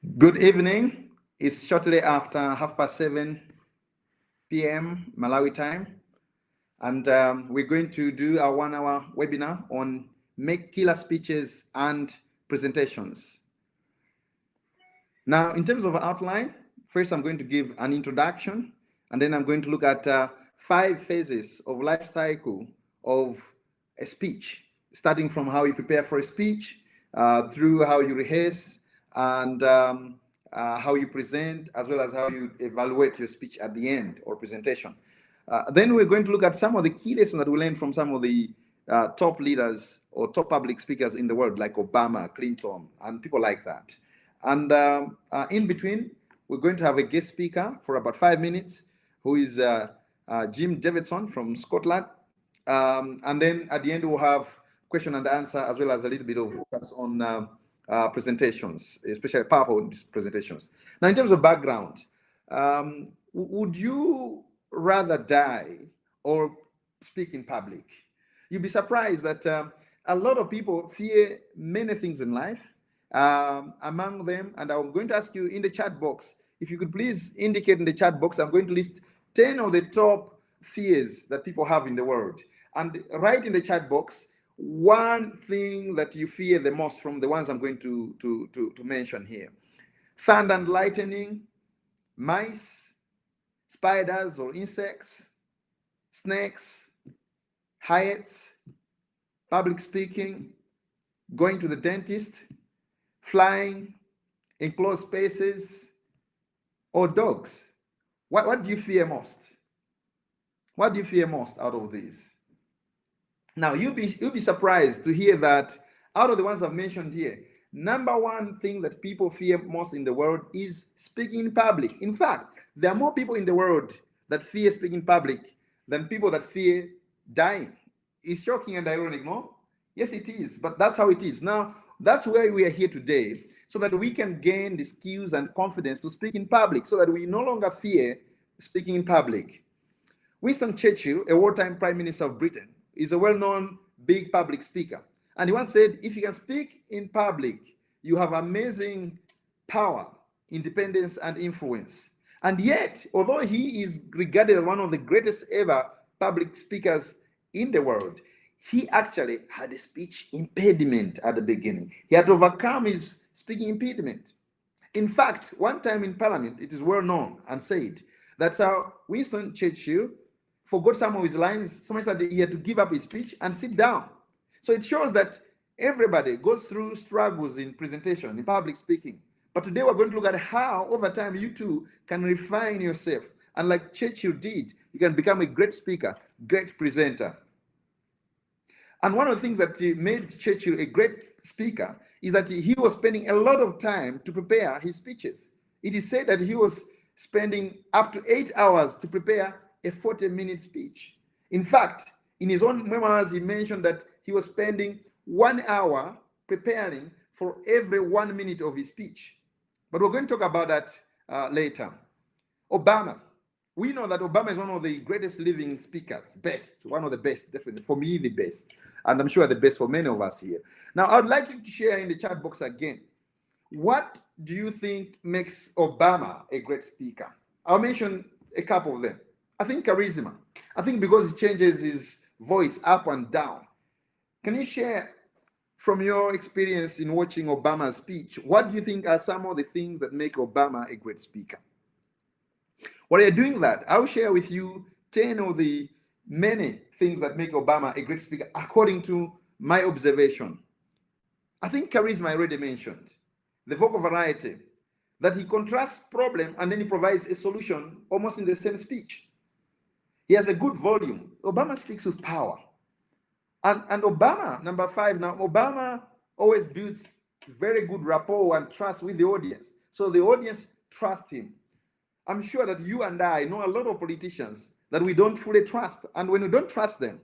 Good evening. It's shortly after 7:30 p.m. Malawi time, and we're going to do our 1 hour webinar on make killer speeches and presentations. Now, in terms of outline, first I'm going to give an introduction, and then I'm going to look at 5 phases of life cycle of a speech, starting from how you prepare for a speech, through how you rehearse, and how you present, as well as how you evaluate your speech at the end or presentation. Then we're going to look at some of the key lessons that we learned from some of the top leaders or top public speakers in the world, like Obama, Clinton, and people like that. And in between, we're going to have a guest speaker for about 5 minutes, who is Jim Davidson from Scotland. And then at the end, we'll have question and answer, as well as a little bit of focus on presentations, especially PowerPoint presentations. Now, in terms of background, would you rather die or speak in public? You'd be surprised that a lot of people fear many things in life. Among them, and I'm going to ask you in the chat box, if you could please indicate in the chat box, I'm going to list 10 of the top fears that people have in the world. And write in the chat box one thing that you fear the most from the ones I'm going to mention here. Thunder and lightning, mice, spiders or insects, snakes, heights, public speaking, going to the dentist, flying, enclosed spaces, or dogs. What do you fear most? What do you fear most out of these? Now, you'll be surprised to hear that out of the ones I've mentioned here, number one thing that people fear most in the world is speaking in public. In fact, there are more people in the world that fear speaking in public than people that fear dying. It's shocking and ironic, no? Yes, it is, but that's how it is. Now, that's why we are here today, so that we can gain the skills and confidence to speak in public, so that we no longer fear speaking in public. Winston Churchill, a wartime Prime Minister of Britain, is a well-known big public speaker. And he once said, if you can speak in public, you have amazing power, independence, and influence. And yet, although he is regarded as one of the greatest ever public speakers in the world, he actually had a speech impediment at the beginning. He had overcome his speaking impediment. In fact, one time in Parliament, it is well known and said that's how Winston Churchill forgot some of his lines so much that he had to give up his speech and sit down. So it shows that everybody goes through struggles in presentation, in public speaking. But today we're going to look at how, over time, you too can refine yourself. And like Churchill did, you can become a great speaker, great presenter. And one of the things that made Churchill a great speaker is that he was spending a lot of time to prepare his speeches. It is said that he was spending up to 8 hours to prepare a 40-minute speech. In fact, in his own memoirs, he mentioned that he was spending 1 hour preparing for every 1 minute of his speech. But we're going to talk about that later. Obama. We know that Obama is one of the greatest living speakers, one of the best, definitely, for me, the best. And I'm sure the best for many of us here. Now, I would like you to share in the chat box again, what do you think makes Obama a great speaker? I'll mention a couple of them. I think charisma. I think because he changes his voice up and down. Can you share from your experience in watching Obama's speech, what do you think are some of the things that make Obama a great speaker? While you're doing that, I'll share with you 10 of the many things that make Obama a great speaker, according to my observation. I think charisma I already mentioned, the vocal variety, that he contrasts problem and then he provides a solution almost in the same speech. He has a good volume. Obama speaks with power. And Obama, number 5 now, Obama always builds very good rapport and trust with the audience. So the audience trusts him. I'm sure that you and I know a lot of politicians that we don't fully trust. And when we don't trust them,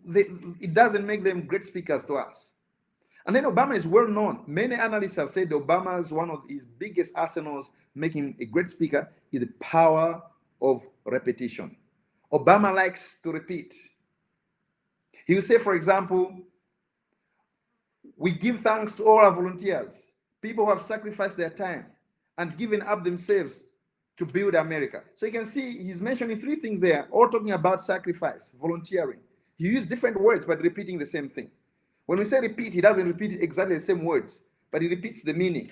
it doesn't make them great speakers to us. And then Obama is well known. Many analysts have said Obama's one of his biggest arsenals making him a great speaker is the power of repetition. Obama likes to repeat. He will say, for example, we give thanks to all our volunteers, people who have sacrificed their time and given up themselves to build America. So you can see he's mentioning three things there, all talking about sacrifice, volunteering. He used different words, but repeating the same thing. When we say repeat, he doesn't repeat exactly the same words, but he repeats the meaning.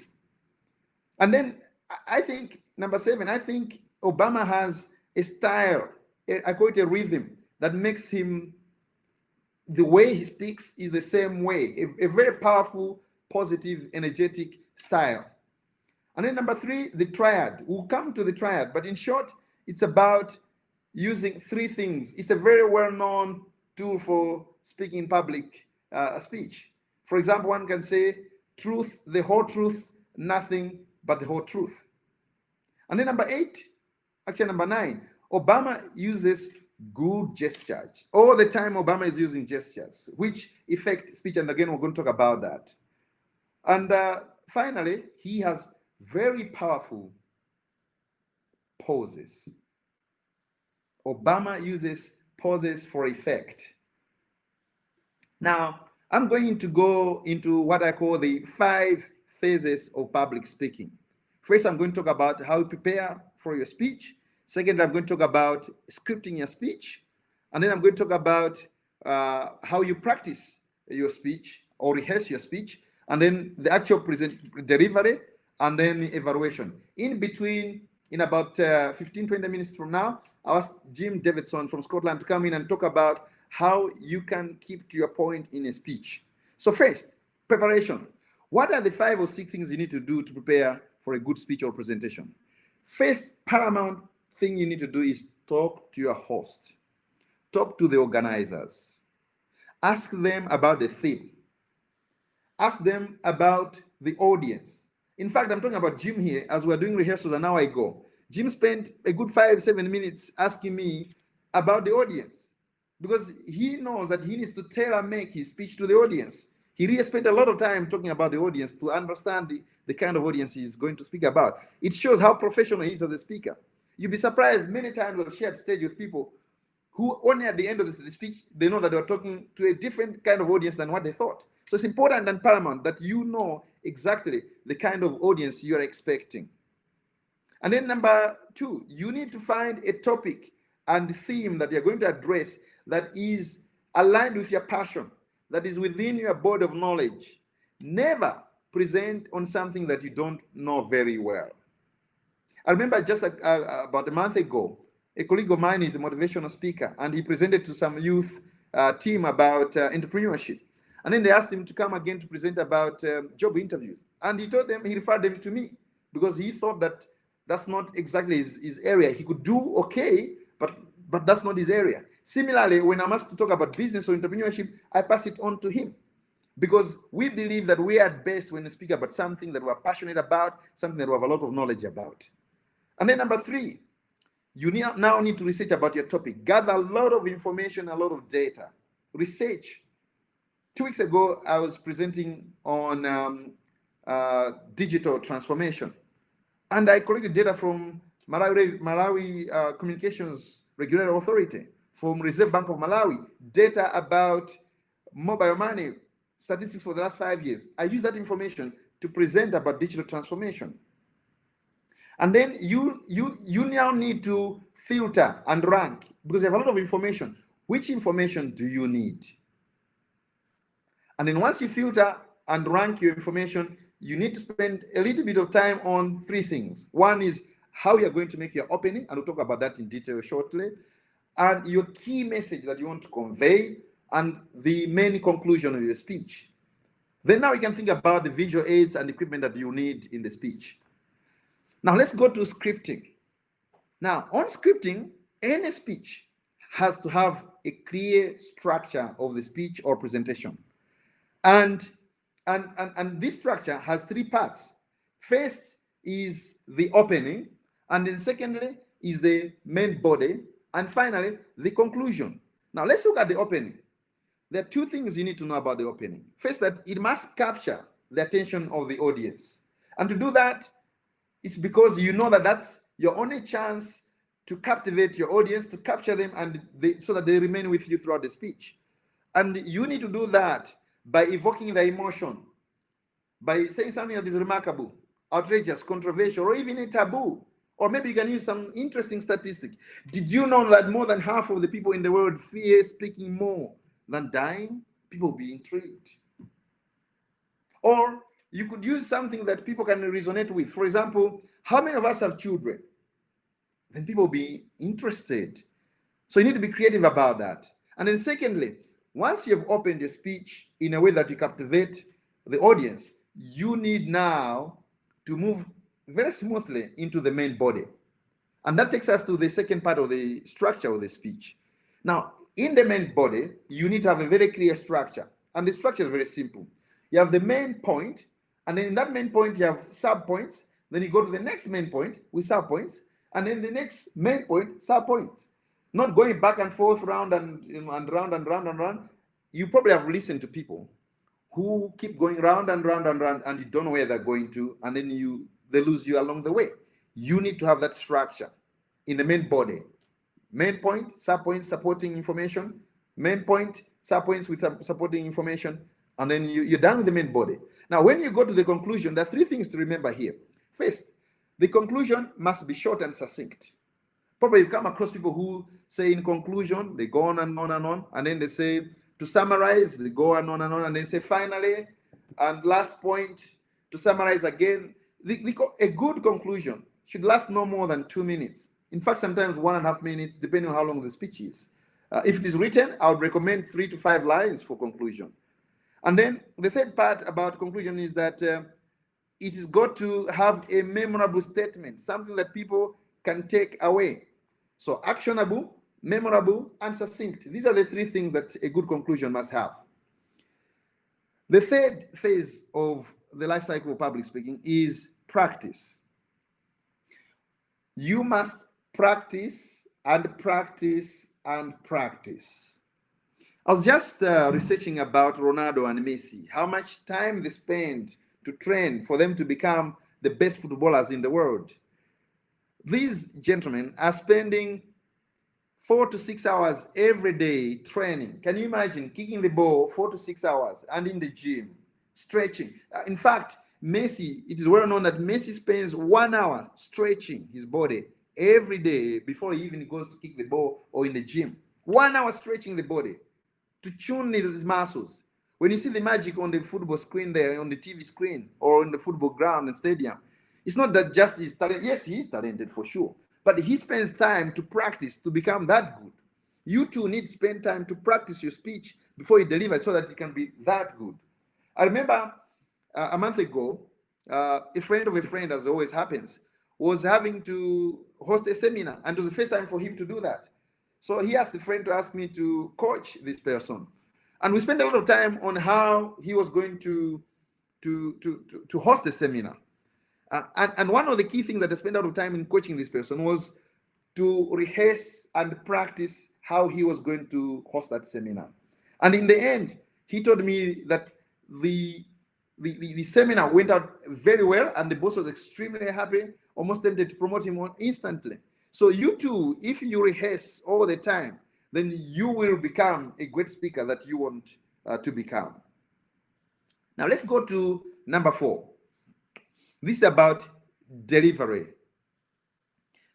And then I think, number 7, I think Obama has a style, I call it a rhythm, that makes him, the way he speaks is the same way, a very powerful, positive, energetic style. And then number 3, the triad. We'll come to the triad, but in short, it's about using 3 things. It's a very well-known tool for speaking in public speech. For example, one can say truth, the whole truth, nothing but the whole truth. And then number 8, actually number 9, Obama uses good gestures. All the time Obama is using gestures, which affect speech. And again, we're going to talk about that. And finally, he has very powerful pauses. Obama uses pauses for effect. Now, I'm going to go into what I call the 5 phases of public speaking. First, I'm going to talk about how you prepare for your speech. Second, I'm going to talk about scripting your speech. And then I'm going to talk about how you practice your speech or rehearse your speech. And then the actual delivery, and then the evaluation. In between, in about 15, 20 minutes from now, I asked Jim Davidson from Scotland to come in and talk about how you can keep to your point in a speech. So first, preparation. What are the 5 or 6 things you need to do to prepare for a good speech or presentation? First, paramount thing you need to do is talk to your host. Talk to the organizers. Ask them about the theme. Ask them about the audience. In fact, I'm talking about Jim here. As we're doing rehearsals an hour ago, Jim spent a good 5-7 minutes asking me about the audience, because he knows that he needs to tailor-make his speech to the audience. He really spent a lot of time talking about the audience to understand the kind of audience he's going to speak about. It shows how professional he is as a speaker. You'll be surprised, many times I've shared stage with people who only at the end of the speech, they know that they're talking to a different kind of audience than what they thought. So it's important and paramount that you know exactly the kind of audience you're expecting. And then number 2, you need to find a topic and theme that you're going to address that is aligned with your passion, that is within your body of knowledge. Never present on something that you don't know very well. I remember just about a month ago, a colleague of mine is a motivational speaker, and he presented to some youth team about entrepreneurship. And then they asked him to come again to present about job interviews. And he told them, he referred them to me, because he thought that that's not exactly his area. He could do okay, but that's not his area. Similarly, when I'm asked to talk about business or entrepreneurship, I pass it on to him, because we believe that we are at best when we speak about something that we're passionate about, something that we have a lot of knowledge about. And then number 3, you now need to research about your topic. Gather a lot of information, a lot of data. Research. 2 weeks ago, I was presenting on digital transformation. And I collected data from Malawi Communications Regulatory Authority, from Reserve Bank of Malawi, data about mobile money, statistics for the last 5 years. I use that information to present about digital transformation. And then you now need to filter and rank, because you have a lot of information. Which information do you need? And then once you filter and rank your information, you need to spend a little bit of time on 3 things. One is how you're going to make your opening, and we'll talk about that in detail shortly, and your key message that you want to convey, and the main conclusion of your speech. Then now you can think about the visual aids and equipment that you need in the speech. Now let's go to scripting. Now on scripting, any speech has to have a clear structure of the speech or presentation. And this structure has 3 parts. First is the opening, and then secondly is the main body, and finally the conclusion. Now let's look at the opening. There are 2 things you need to know about the opening. First, that it must capture the attention of the audience. And to do that, it's because you know that that's your only chance to captivate your audience, to capture them, and so that they remain with you throughout the speech. And you need to do that by evoking the emotion, by saying something that is remarkable, outrageous, controversial, or even a taboo. Or maybe you can use some interesting statistic. Did you know that more than half of the people in the world fear speaking more than dying? People will be intrigued. Or you could use something that people can resonate with. For example, how many of us have children? Then people will be interested. So you need to be creative about that. And then secondly, once you've opened your speech in a way that you captivate the audience, you need now to move very smoothly into the main body. And that takes us to the second part of the structure of the speech. Now, in the main body, you need to have a very clear structure. And the structure is very simple. You have the main point, and then in that main point, you have sub-points. Then you go to the next main point with sub-points, and then the next main point, sub-points. Not going back and forth, round and round and round and round. You probably have listened to people who keep going round and round and round, and you don't know where they're going to, and then they lose you along the way. You need to have that structure in the main body. Main point, sub-points, supporting information. Main point, sub-points with supporting information. And then you're done with the main body. Now, when you go to the conclusion, there are three things to remember here. First, the conclusion must be short and succinct. Probably you've come across people who say in conclusion, they go on and on and on, and then they say to summarize, they go on and on, and they say finally, and last point, to summarize again. A good conclusion should last no more than 2 minutes. In fact, sometimes 1.5 minutes, depending on how long the speech is. If it is written, I would recommend 3 to 5 lines for conclusion. And then the third part about conclusion is that it is got to have a memorable statement, something that people can take away. So actionable, memorable, and succinct. These are the three things that a good conclusion must have. The third phase of the life cycle of public speaking is practice. You must practice and practice and practice. I was just researching about Ronaldo and Messi, how much time they spend to train for them to become the best footballers in the world. These gentlemen are spending 4 to 6 hours every day training. Can you imagine kicking the ball 4 to 6 hours and in the gym, stretching? In fact, Messi, it is well known that Messi spends 1 hour stretching his body every day before he even goes to kick the ball or in the gym. 1 hour stretching the body to tune his muscles. When you see the magic on the football screen there, on the TV screen, or in the football ground and stadium, it's not that just he's talented. Yes, he's talented for sure, but he spends time to practice to become that good. You too need to spend time to practice your speech before you deliver it so that it can be that good. I remember a month ago, a friend of a friend, as always happens, was having to host a seminar, and it was the first time for him to do that. So he asked a friend to ask me to coach this person. And we spent a lot of time on how he was going to host the seminar. And one of the key things that I spent a lot of time in coaching this person was to rehearse and practice how he was going to host that seminar. And in the end, he told me that the seminar went out very well, and the boss was extremely happy, almost tempted to promote him on instantly. So you too, if you rehearse all the time, then you will become a great speaker that you want to become. Now let's go to number 4. This is about delivery.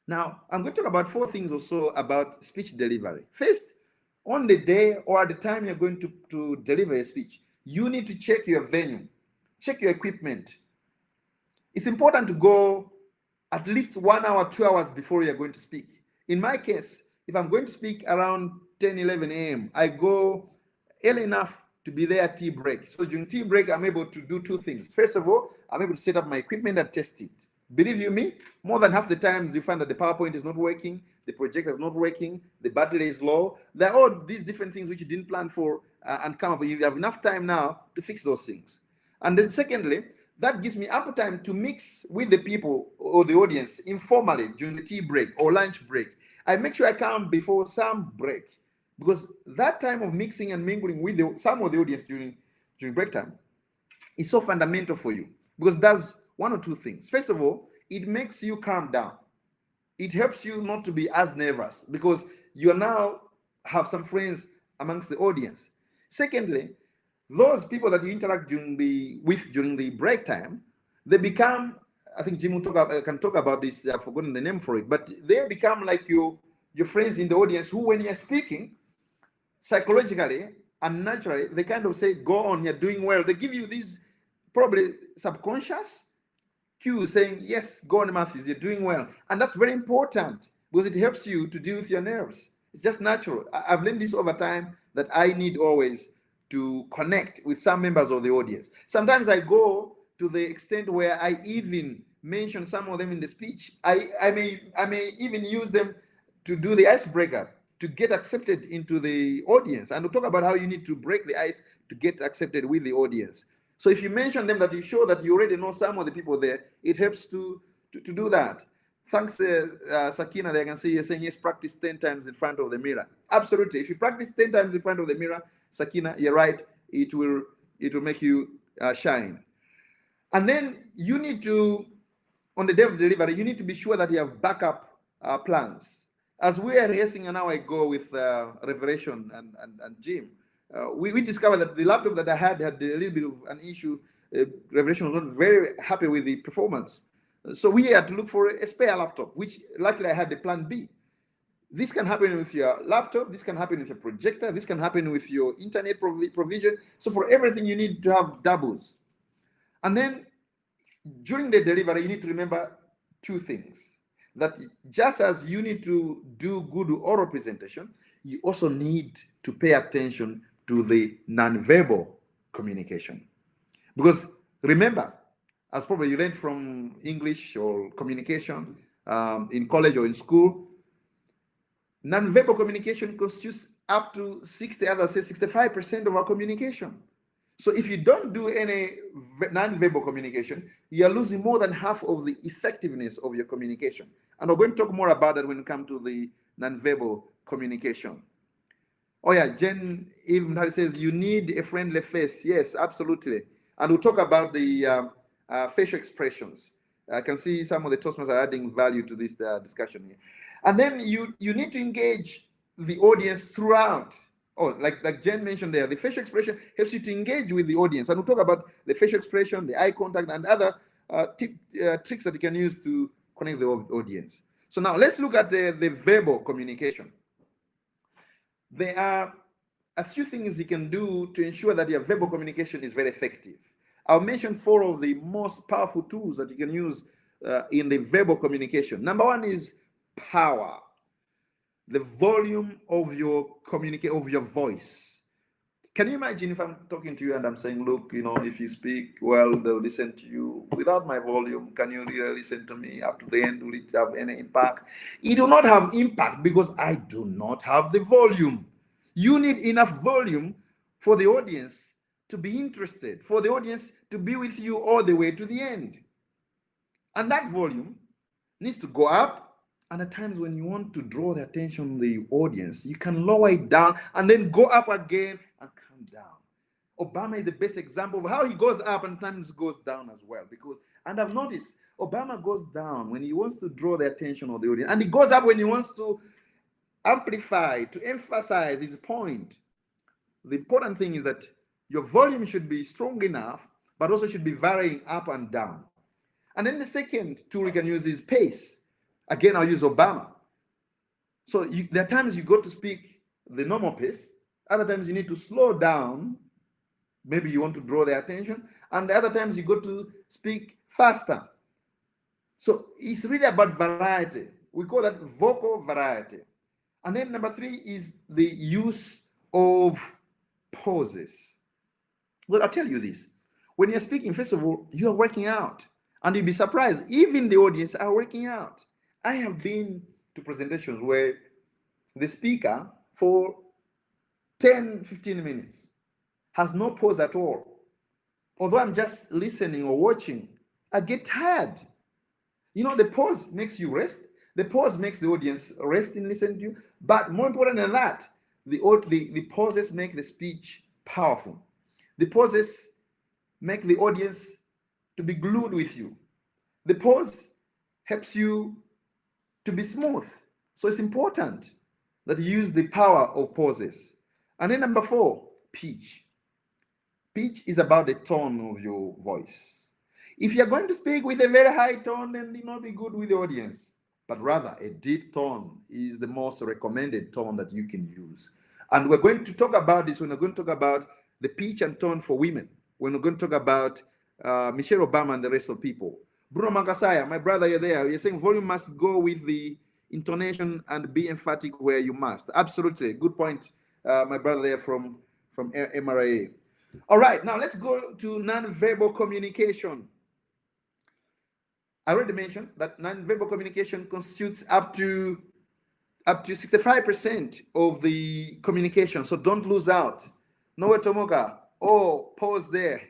Now, I'm going to talk about 4 things or so about speech delivery. First, on the day or at the time you're going to deliver a speech, you need to check your venue, check your equipment. It's important to go at least 1 hour, 2 hours before you're going to speak. In my case, if I'm going to speak around 10, 11 a.m., I go early enough to be there at tea break. So during tea break, I'm able to do 2 things. First of all, I'm able to set up my equipment and test it. Believe you me, more than half the times you find that the PowerPoint is not working, the projector is not working, the battery is low. There are all these different things which you didn't plan for and come up, but you have enough time now to fix those things. And then secondly, that gives me ample time to mix with the people or the audience informally during the tea break or lunch break. I make sure I come before some break, because that time of mixing and mingling with some of the audience during break time is so fundamental for you, because that's 1 or 2 things. First of all, it makes you calm down. It helps you not to be as nervous because you now have some friends amongst the audience. Secondly, those people that you interact during the break time, they become, I think Jim will can talk about this, I've forgotten the name for it, but they become like your friends in the audience who, when you're speaking, psychologically and naturally, they kind of say, go on, you're doing well. They give you these probably subconscious cues saying, yes, go on, Matthews, you're doing well. And that's very important because it helps you to deal with your nerves. It's just natural. I've learned this over time that I need always to connect with some members of the audience. Sometimes I go to the extent where I even mention some of them in the speech. I may even use them to do the icebreaker to get accepted into the audience, and we'll talk about how you need to break the ice to get accepted with the audience. So if you mention them, that you show that you already know some of the people there, it helps to do that. Thanks, Sakina. There I can see you're saying yes. Practice 10 times in front of the mirror. Absolutely. If you practice 10 times in front of the mirror, Sakina, you're right. It will make you shine. And then you need to, on the day of delivery, you need to be sure that you have backup plans. As we are racing an hour ago with Revelation and Jim, we discovered that the laptop that I had a little bit of an issue. Revelation was not very happy with the performance. So we had to look for a spare laptop, which luckily I had the plan B. This can happen with your laptop. This can happen with your projector. This can happen with your internet provision. So for everything, you need to have doubles. And then during the delivery, you need to remember two things. That just as you need to do good oral presentation, you also need to pay attention to the nonverbal communication. Because remember, as probably you learned from English or communication in college or in school, nonverbal communication constitutes up to 65% of our communication. So if you don't do any non-verbal communication, you're losing more than half of the effectiveness of your communication. And we're going to talk more about that when we come to the non-verbal communication. Oh yeah, Jen even says you need a friendly face. Yes, absolutely. And we'll talk about the facial expressions. I can see some of the Toastmasters are adding value to this discussion here. And then you need to engage the audience throughout. Oh, like Jen mentioned there, the facial expression helps you to engage with the audience. And we'll talk about the facial expression, the eye contact, and other tricks that you can use to connect the audience. So now let's look at the verbal communication. There are a few things you can do to ensure that your verbal communication is very effective. I'll mention 4 of the most powerful tools that you can use in the verbal communication. Number 1 is power. The volume of your voice. Can you imagine if I'm talking to you and I'm saying, look, if you speak well, they'll listen to you. Without my volume, can you really listen to me up to the end? Will it have any impact? It will not have impact because I do not have the volume. You need enough volume for the audience to be interested, for the audience to be with you all the way to the end. And that volume needs to go up. And at times when you want to draw the attention of the audience, you can lower it down and then go up again and come down. Obama is the best example of how he goes up and times goes down as well. And I've noticed Obama goes down when he wants to draw the attention of the audience, and he goes up when he wants to amplify, to emphasize his point. The important thing is that your volume should be strong enough, but also should be varying up and down. And then the second tool you can use is pace. Again, I'll use Obama. So there are times you go to speak the normal pace. Other times you need to slow down. Maybe you want to draw their attention. And the other times you go to speak faster. So it's really about variety. We call that vocal variety. And then number 3 is the use of pauses. Well, I'll tell you this. When you're speaking, first of all, you are working out. And you'll be surprised. Even the audience are working out. I have been to presentations where the speaker for 10, 15 minutes has no pause at all. Although I'm just listening or watching, I get tired. The pause makes you rest. The pause makes the audience rest and listen to you. But more important than that, the pauses make the speech powerful. The pauses make the audience to be glued with you. The pause helps you to be smooth. So it's important that you use the power of pauses. And then number 4, pitch. Pitch is about the tone of your voice. If you're going to speak with a very high tone, then it will not be good with the audience. But rather, a deep tone is the most recommended tone that you can use. And we're going to talk about this when we're going to talk about the pitch and tone for women. When we're going to talk about Michelle Obama and the rest of people. Bruno Mangasaya, my brother, you're there. You're saying volume must go with the intonation and be emphatic where you must. Absolutely. Good point, my brother there from MRA. All right, now let's go to non-verbal communication. I already mentioned that non-verbal communication constitutes up to 65% of the communication. So don't lose out. Noah Tomoka. Oh, pause there.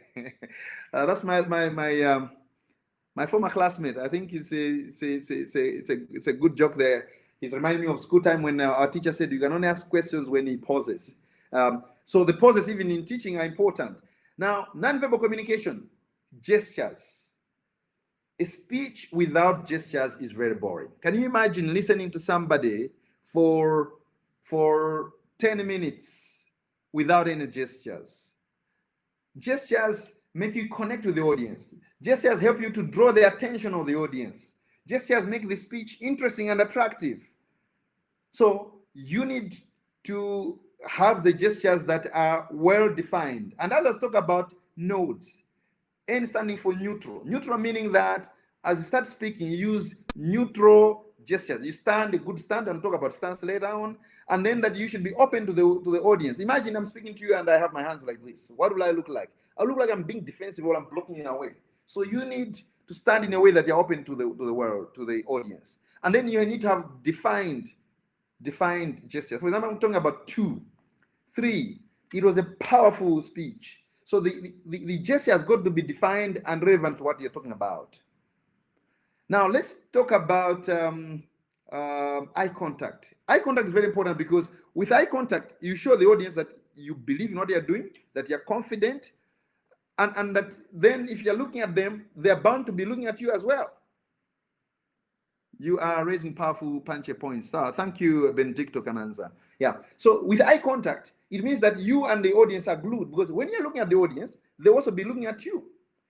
That's my former classmate. I think it's a good joke there. He's reminding me of school time when our teacher said you can only ask questions when he pauses. So the pauses even in teaching are important. Now, non-verbal communication, gestures. A speech without gestures is very boring. Can you imagine listening to somebody for 10 minutes without any gestures? Gestures make you connect with the audience. Gestures help you to draw the attention of the audience. Gestures make the speech interesting and attractive. So you need to have the gestures that are well defined. And others talk about nodes. N standing for neutral. Neutral meaning that as you start speaking, you use neutral gestures. You stand a good stand and talk about stance later on, and then that you should be open to the audience. Imagine I'm speaking to you and I have my hands like this. What will I look like? I look like I'm being defensive or I'm blocking you away. So you need to stand in a way that you're open to the world, to the audience. And then you need to have defined gestures. For example, I'm talking about 2, 3. It was a powerful speech. So the gesture has got to be defined and relevant to what you're talking about. Now let's talk about eye contact. Eye contact is very important because with eye contact, you show the audience that you believe in what you're doing, that you're confident, and that then if you're looking at them, they're bound to be looking at you as well. You are raising powerful punchy points. Thank you, Benedicto Cananza. Yeah. So with eye contact, it means that you and the audience are glued, because when you're looking at the audience, they also be looking at you.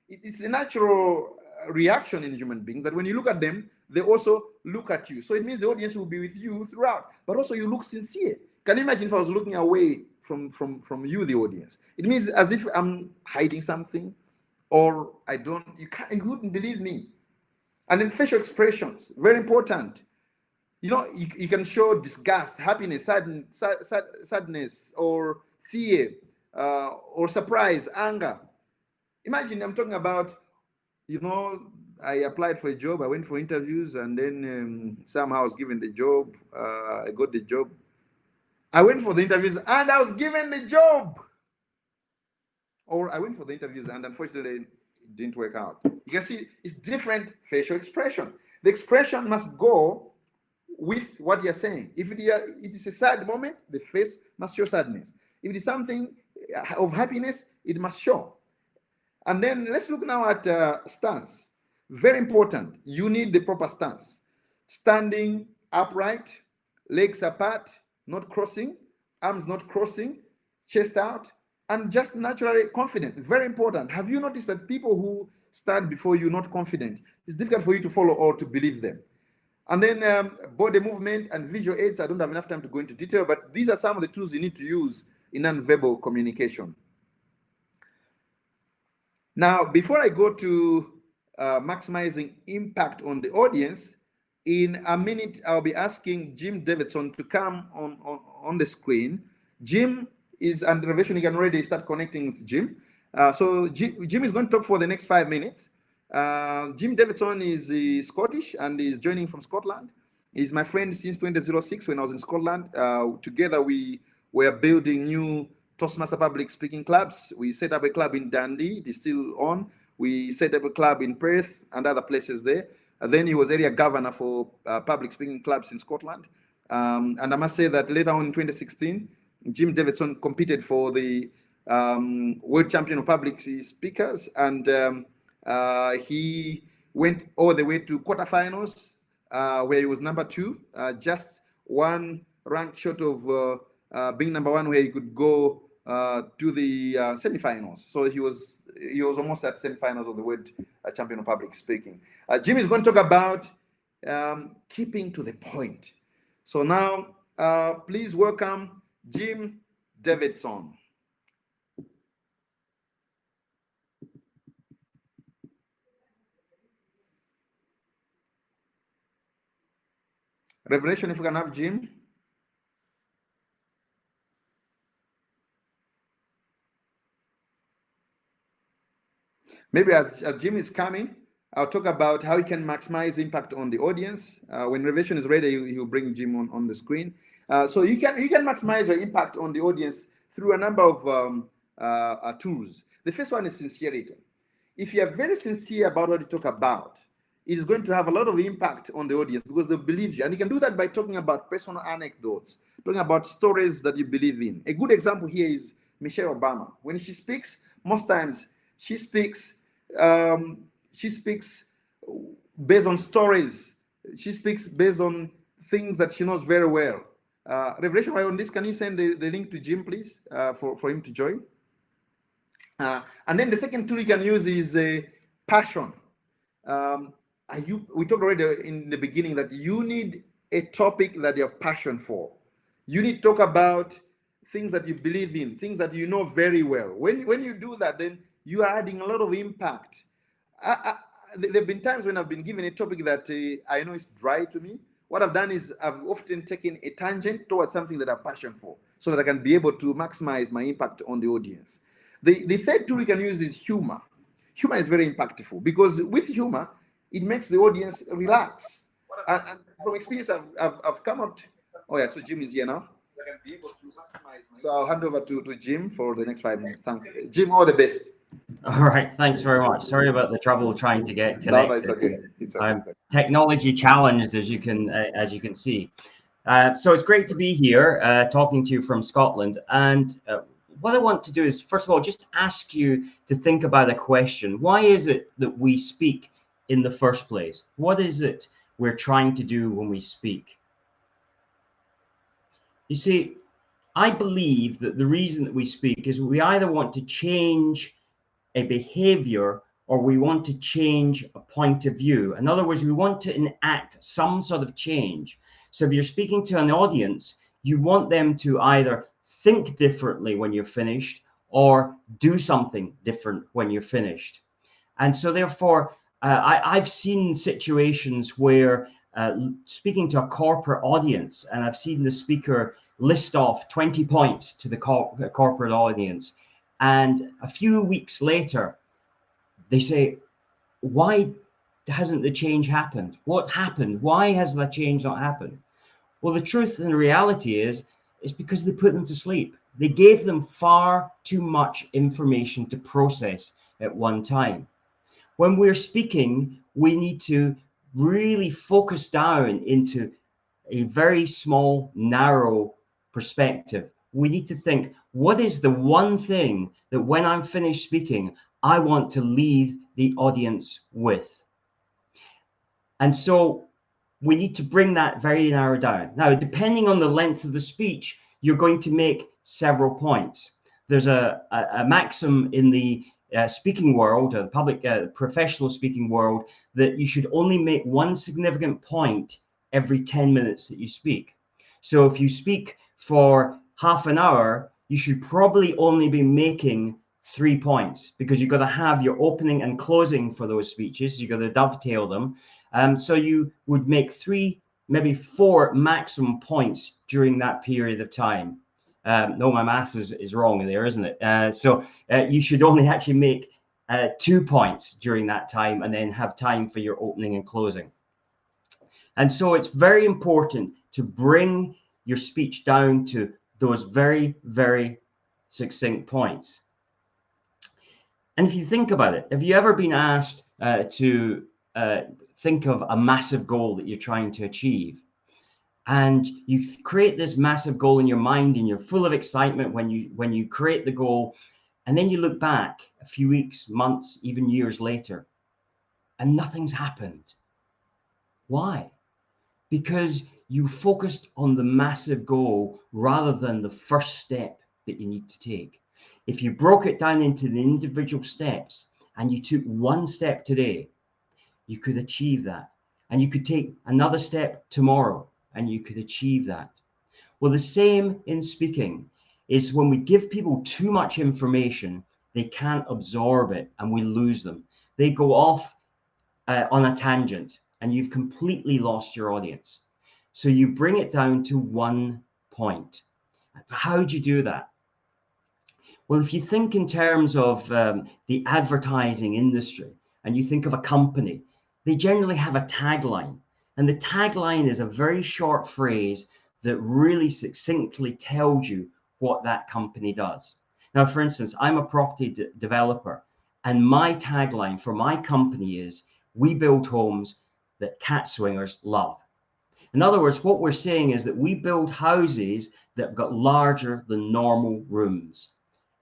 It's a natural reaction in human beings that when you look at them, they also look at you. So it means the audience will be with you throughout, but also you look sincere. Can you imagine if I was looking away from you, the audience? It means as if I'm hiding something, or you wouldn't believe me. And then facial expressions, very important. You know, you can show disgust, happiness, sadness, or fear, or surprise, anger. Imagine I'm talking about, you know, I applied for a job, I went for interviews, and then somehow I was given the job. I got the job. I went for the interviews and I was given the job. Or I went for the interviews and unfortunately it didn't work out. You can see it's different facial expression. The expression must go with what you're saying. If it is a sad moment, the face must show sadness. If it is something of happiness, it must show. And then let's look now at stance. Very important. You need the proper stance. Standing upright, legs apart, not crossing, arms not crossing, chest out, and just naturally confident. Very important. Have you noticed that people who stand before you not confident, it's difficult for you to follow or to believe them? And then body movement and visual aids. I don't have enough time to go into detail, but these are some of the tools you need to use in non-verbal communication. Now, before I go to maximizing impact on the audience, in a minute, I'll be asking Jim Davidson to come on the screen. Jim is under reservation. You can already start connecting with Jim. So Jim is going to talk for the next 5 minutes. Jim Davidson is Scottish and is joining from Scotland. He's my friend since 2006 when I was in Scotland. Together we were building new Toastmaster public speaking clubs. We set up a club in Dundee. It is still on. We set up a club in Perth and other places there. And then he was area governor for public speaking clubs in Scotland. And I must say that later on in 2016, Jim Davidson competed for the World Champion of Public Speakers, and he went all the way to quarterfinals, where he was number 2, just one rank short of being number 1, where he could go to the semifinals. So he was almost at semifinals of the World Champion of Public Speaking. Jim is going to talk about keeping to the point. So now, please welcome Jim Davidson. Revelation, if we can have Jim. Maybe as Jim is coming, I'll talk about how you can maximize impact on the audience. When Revelation is ready, he'll bring Jim on the screen. So you can maximize your impact on the audience through a number of tools. The first one is sincerity. If you are very sincere about what you talk about, it is going to have a lot of impact on the audience because they believe you. And you can do that by talking about personal anecdotes, talking about stories that you believe in. A good example here is Michelle Obama. When she speaks, most times she speaks based on stories. She speaks based on things that she knows very well. Revelation, right on this, can you send the link to Jim, please, for him to join? And then the second tool you can use is passion. We talked already in the beginning that you need a topic that you have passion for. You need to talk about things that you believe in, things that you know very well. When you do that, then you are adding a lot of impact. There have been times when I've been given a topic that I know is dry to me. What I've done is I've often taken a tangent towards something that I have passion for so that I can be able to maximize my impact on the audience. The third tool we can use is humor. Humor is very impactful because with humor, it makes the audience relax. And from experience, I've come up. Oh yeah, so Jim is here now. So I'll hand over to Jim for the next 5 minutes. Thanks, Jim. All the best. All right, thanks very much. Sorry about the trouble trying to get connected. No, it's okay. It's okay. I'm technology challenged, as you can see. So it's great to be here talking to you from Scotland. And what I want to do is, first of all, just ask you to think about a question. Why is it that we speak in the first place? What is it we're trying to do when we speak? You see, I believe that the reason that we speak is we either want to change a behavior or we want to change a point of view. In other words, we want to enact some sort of change. So if you're speaking to an audience, you want them to either think differently when you're finished or do something different when you're finished. And so therefore, I've seen situations where speaking to a corporate audience, and I've seen the speaker list off 20 points to the corporate audience. And a few weeks later, they say, why hasn't the change happened? What happened? Why has the change not happened? Well, the truth and the reality is because they put them to sleep. They gave them far too much information to process at one time. When we're speaking, we need to really focus down into a very small, narrow perspective. We need to think, what is the one thing that when I'm finished speaking, I want to leave the audience with? And so we need to bring that very narrow down. Now, depending on the length of the speech, you're going to make several points. There's a maxim in the speaking world, public professional speaking world, that you should only make one significant point every 10 minutes that you speak. So if you speak for half an hour, you should probably only be making 3 points because you've got to have your opening and closing for those speeches. You've got to dovetail them. So you would make 3, maybe 4 maximum points during that period of time. No, my maths is wrong there, isn't it? So you should only actually make 2 points during that time and then have time for your opening and closing. And so it's very important to bring your speech down to those very, very succinct points. And if you think about it, have you ever been asked to think of a massive goal that you're trying to achieve? And you create this massive goal in your mind and you're full of excitement when you create the goal. And then you look back a few weeks, months, even years later, and nothing's happened. Why? Because you focused on the massive goal rather than the first step that you need to take. If you broke it down into the individual steps and you took one step today, you could achieve that. And you could take another step tomorrow and you could achieve that. Well, the same in speaking is when we give people too much information, they can't absorb it and we lose them. They go off on a tangent and you've completely lost your audience. So you bring it down to one point. How do you do that? Well, if you think in terms of the advertising industry and you think of a company, they generally have a tagline. And the tagline is a very short phrase that really succinctly tells you what that company does. Now, for instance, I'm a property developer, and my tagline for my company is, we build homes that cat swingers love. In other words, what we're saying is that we build houses that have got larger than normal rooms.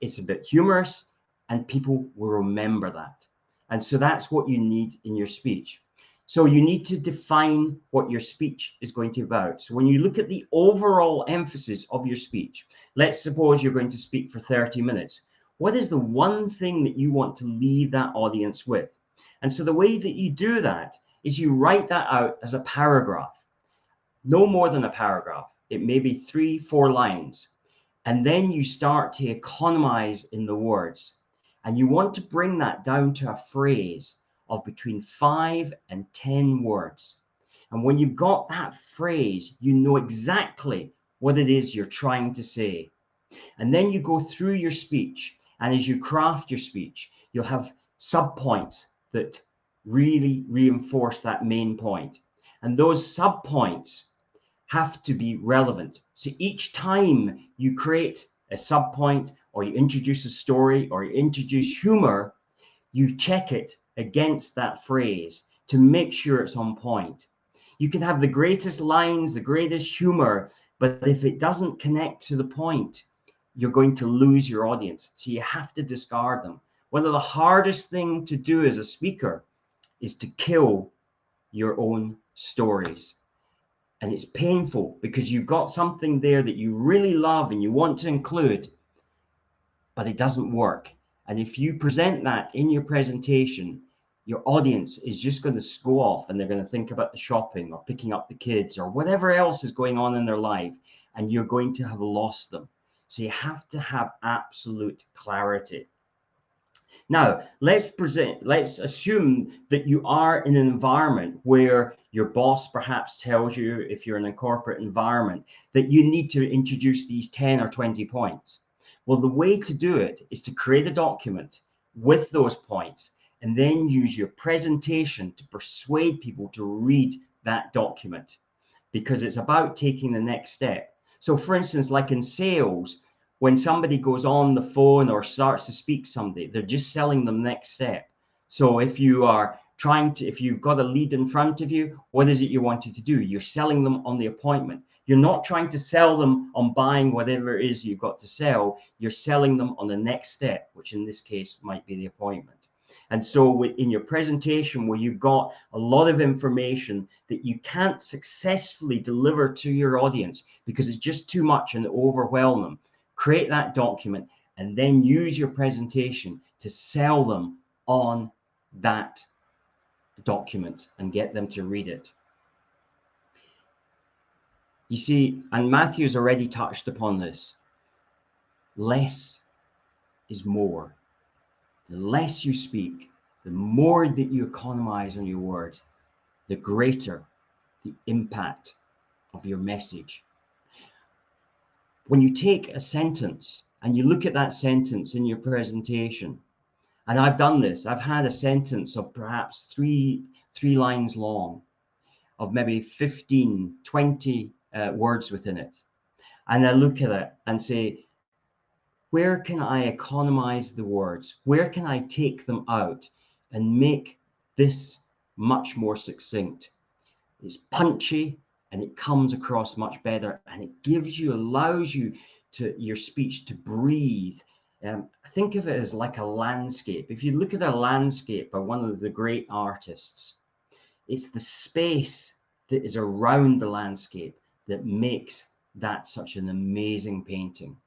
It's a bit humorous and people will remember that. And so that's what you need in your speech. So you need to define what your speech is going to be about. So when you look at the overall emphasis of your speech, let's suppose you're going to speak for 30 minutes. What is the one thing that you want to leave that audience with? And so the way that you do that is you write that out as a paragraph, no more than a paragraph. It may be 3-4 lines. And then you start to economize in the words. And you want to bring that down to a phrase of between 5 and 10 words. And when you've got that phrase, you know exactly what it is you're trying to say. And then you go through your speech. And as you craft your speech, you'll have subpoints that really reinforce that main point. And those subpoints have to be relevant. So each time you create a subpoint or you introduce a story or you introduce humor, you check it against that phrase to make sure it's on point. You can have the greatest lines, the greatest humor, but if it doesn't connect to the point, you're going to lose your audience. So you have to discard them. One of the hardest thing to do as a speaker is to kill your own stories. And it's painful because you've got something there that you really love and you want to include, but it doesn't work. And if you present that in your presentation, your audience is just going to go off and they're going to think about the shopping or picking up the kids or whatever else is going on in their life, and you're going to have lost them. So you have to have absolute clarity. Now, let's assume that you are in an environment where your boss perhaps tells you, if you're in a corporate environment, that you need to introduce these 10 or 20 points. Well, the way to do it is to create a document with those points and then use your presentation to persuade people to read that document, because it's about taking the next step. So for instance, like in sales, when somebody goes on the phone or starts to speak to somebody, they're just selling them the next step. So if you are if you've got a lead in front of you, what is it you wanted to do? You're selling them on the appointment. You're not trying to sell them on buying whatever it is you've got to sell. You're selling them on the next step, which in this case might be the appointment. And so in your presentation, where you've got a lot of information that you can't successfully deliver to your audience because it's just too much and overwhelm them, create that document and then use your presentation to sell them on that document and get them to read it. You see, and Matthew's already touched upon this, less is more. The less you speak, the more that you economize on your words, the greater the impact of your message. When you take a sentence and you look at that sentence in your presentation, and I've done this, I've had a sentence of perhaps three lines long, of maybe 15, 20 words within it. And I look at it and say, where can I economize the words? Where can I take them out and make this much more succinct? It's punchy and it comes across much better, and it gives you, allows you to, your speech to breathe. Think of it as like a landscape. If you look at a landscape by one of the great artists, it's the space that is around the landscape that makes that such an amazing painting.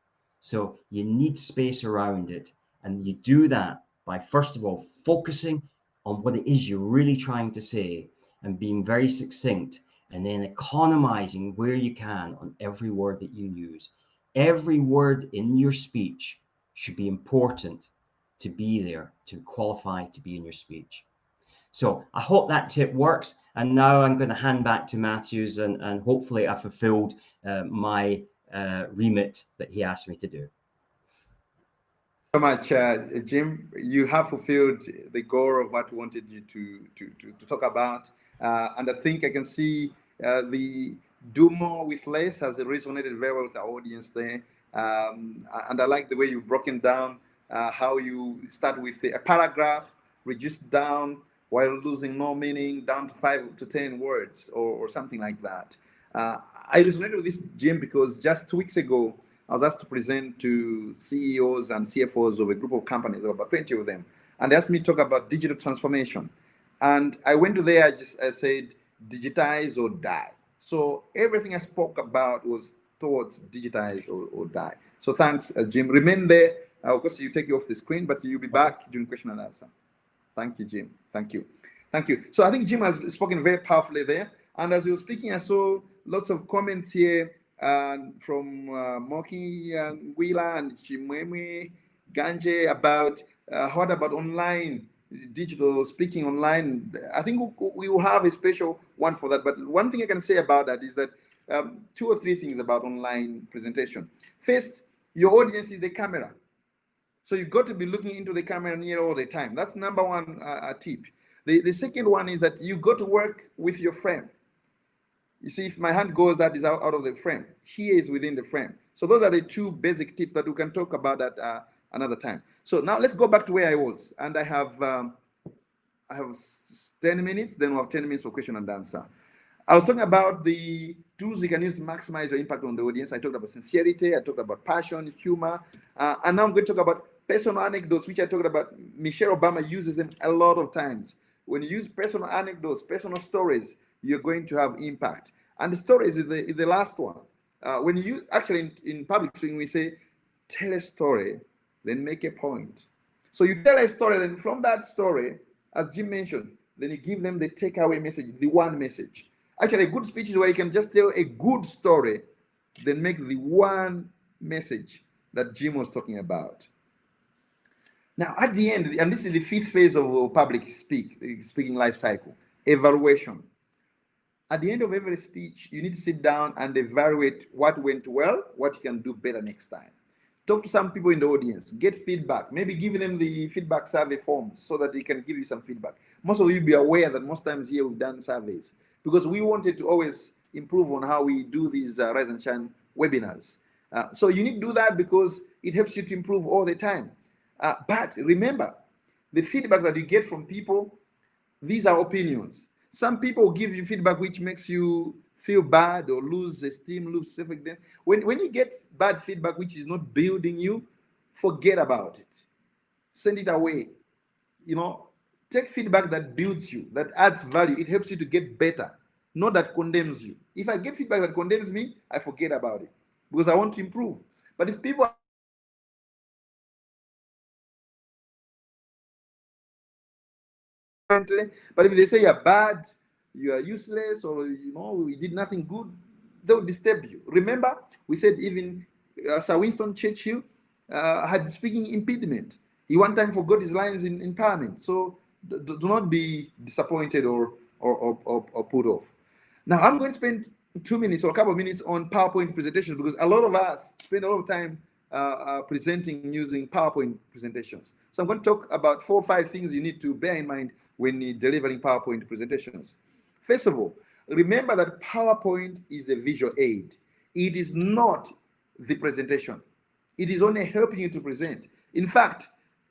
So you need space around it. And you do that by, first of all, focusing on what it is you're really trying to say and being very succinct, and then economizing where you can on every word that you use. Every word in your speech should be important to be there, to qualify to be in your speech. So I hope that tip works. And now I'm going to hand back to Matthews, and hopefully I fulfilled my remit that he asked me to do. So much, Jim. You have fulfilled the goal of what we wanted you to talk about. And I think I can see the do more with less has resonated very well with our audience there. And I like the way you've broken down how you start with a paragraph, reduce down while losing no meaning, down to 5 to 10 words or something like that. I resonated with this, Jim, because just 2 weeks ago, I was asked to present to CEOs and CFOs of a group of companies, about 20 of them, and they asked me to talk about digital transformation. And I went to there, I said, digitize or die. So everything I spoke about was towards digitize or die. So thanks, Jim. Remain there. Of course, you take you off the screen, but you'll be back during question and answer. Thank you, Jim. Thank you. Thank you. So I think Jim has spoken very powerfully there. And as you were speaking, I saw lots of comments here from Moki Wheeler and Chimwemwe Ganje about what about online digital speaking online. I think we will have a special one for that. But one thing I can say about that is that 2 or 3 things about online presentation. First, your audience is the camera. So you've got to be looking into the camera near all the time. That's number one tip. The second one is that you've got to work with your frame. You see, if my hand goes, that is out of the frame. Here is within the frame. So those are the 2 basic tips that we can talk about at another time. So now let's go back to where I was. And I have 10 minutes, then we'll have 10 minutes for question and answer. I was talking about the tools you can use to maximize your impact on the audience. I talked about sincerity. I talked about passion, humor. And now I'm going to talk about personal anecdotes, which I talked about. Michelle Obama uses them a lot of times. When you use personal anecdotes, personal stories, you're going to have impact. And the stories is the last one. When you actually in public speaking, we say, tell a story, then make a point. So you tell a story, then from that story, as Jim mentioned, then you give them the takeaway message, the one message. Actually, a good speech is where you can just tell a good story, then make the one message that Jim was talking about. Now, at the end, and this is the 5th phase of public speaking life cycle, evaluation. At the end of every speech, you need to sit down and evaluate what went well, what you can do better next time. Talk to some people in the audience, get feedback, maybe give them the feedback survey forms so that they can give you some feedback. Most of you be aware that most times here we've done surveys because we wanted to always improve on how we do these Rise and Shine webinars. So you need to do that because it helps you to improve all the time. But remember, the feedback that you get from people, these are opinions. Some people give you feedback which makes you feel bad or lose esteem, lose self-confidence. When you get bad feedback which is not building you, forget about it. Send it away. You know, take feedback that builds you, that adds value. It helps you to get better, not that condemns you. If I get feedback that condemns me, I forget about it because I want to improve. But if people but if they say you're bad, you are useless, or we did nothing good, they'll disturb you. Remember, we said even Sir Winston Churchill had speaking impediment. He one time forgot his lines in Parliament. So do not be disappointed or put off. Now I'm going to spend 2 minutes or a couple of minutes on PowerPoint presentations because a lot of us spend a lot of time presenting using PowerPoint presentations. So I'm going to talk about 4 or 5 things you need to bear in mind when you're delivering PowerPoint presentations. First of all, remember that PowerPoint is a visual aid. It is not the presentation. It is only helping you to present. In fact,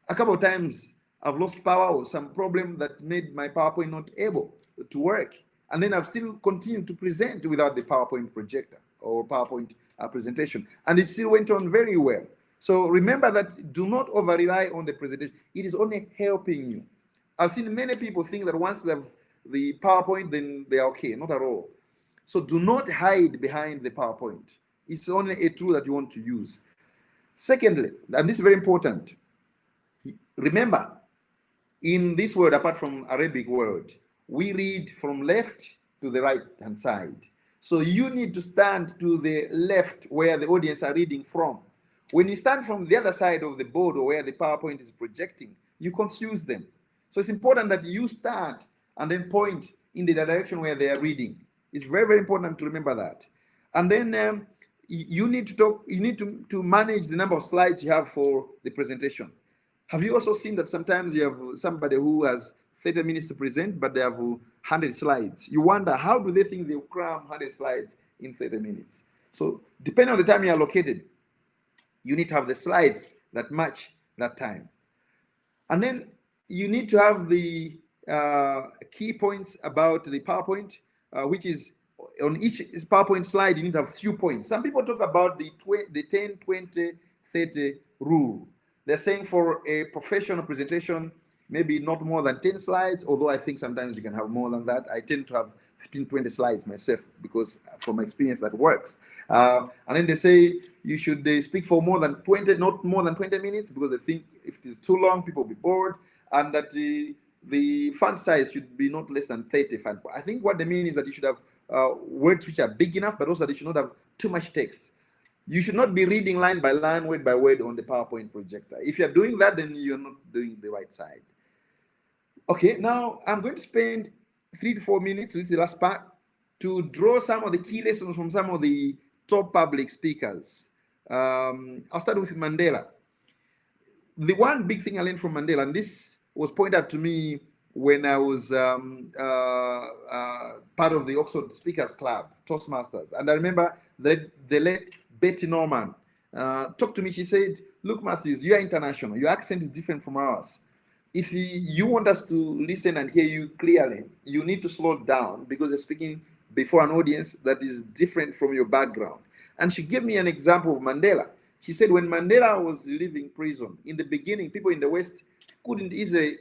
a couple of times I've lost power or some problem that made my PowerPoint not able to work. And then I've still continued to present without the PowerPoint projector or PowerPoint presentation. And it still went on very well. So remember that do not over-rely on the presentation. It is only helping you. I've seen many people think that once they have the PowerPoint, then they're okay. Not at all. So do not hide behind the PowerPoint. It's only a tool that you want to use. Secondly, and this is very important, remember, in this world, apart from Arabic word, we read from left to the right hand side. So you need to stand to the left where the audience are reading from. When you stand from the other side of the board or where the PowerPoint is projecting, you confuse them. So it's important that you start and then point in the direction where they are reading. It's very, very important to remember that. And then you need to talk, you need to manage the number of slides you have for the presentation. Have you also seen that sometimes you have somebody who has 30 minutes to present, but they have 100 slides? You wonder, how do they think they'll cram 100 slides in 30 minutes? So depending on the time you are allocated, you need to have the slides that match that time. And then you need to have the key points about the PowerPoint, which is on each PowerPoint slide, you need to have few points. Some people talk about the 10, 20, 30 rule. They're saying for a professional presentation, maybe not more than 10 slides, although I think sometimes you can have more than that. I tend to have 15, 20 slides myself because from experience that works. And then they say you should speak for more than 20, not more than 20 minutes, because they think if it is too long, people will be bored, and that the font size should be not less than 30 font. I think what they mean is that you should have words which are big enough, but also they should not have too much text. You should not be reading line by line, word by word on the PowerPoint projector. If you're doing that, then you're not doing the right side. Okay, now I'm going to spend 3 to 4 minutes, this is the last part, to draw some of the key lessons from some of the top public speakers. I'll start with Mandela. The one big thing I learned from Mandela, and this was pointed out to me when I was part of the Oxford Speakers Club, Toastmasters. And I remember that the late Betty Norman talked to me. She said, look, Matthews, you are international. Your accent is different from ours. If you want us to listen and hear you clearly, you need to slow down because you're speaking before an audience that is different from your background. And she gave me an example of Mandela. She said when Mandela was leaving prison, in the beginning, people in the West couldn't easily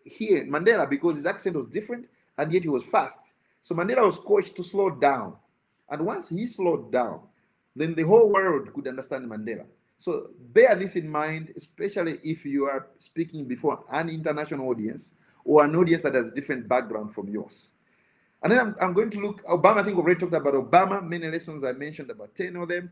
hear Mandela because his accent was different and yet he was fast. So Mandela was coached to slow down. And once he slowed down, then the whole world could understand Mandela. So bear this in mind, especially if you are speaking before an international audience or an audience that has a different background from yours. And then I'm going to look, Obama, I think we've already talked about Obama, many lessons I mentioned, about 10 of them.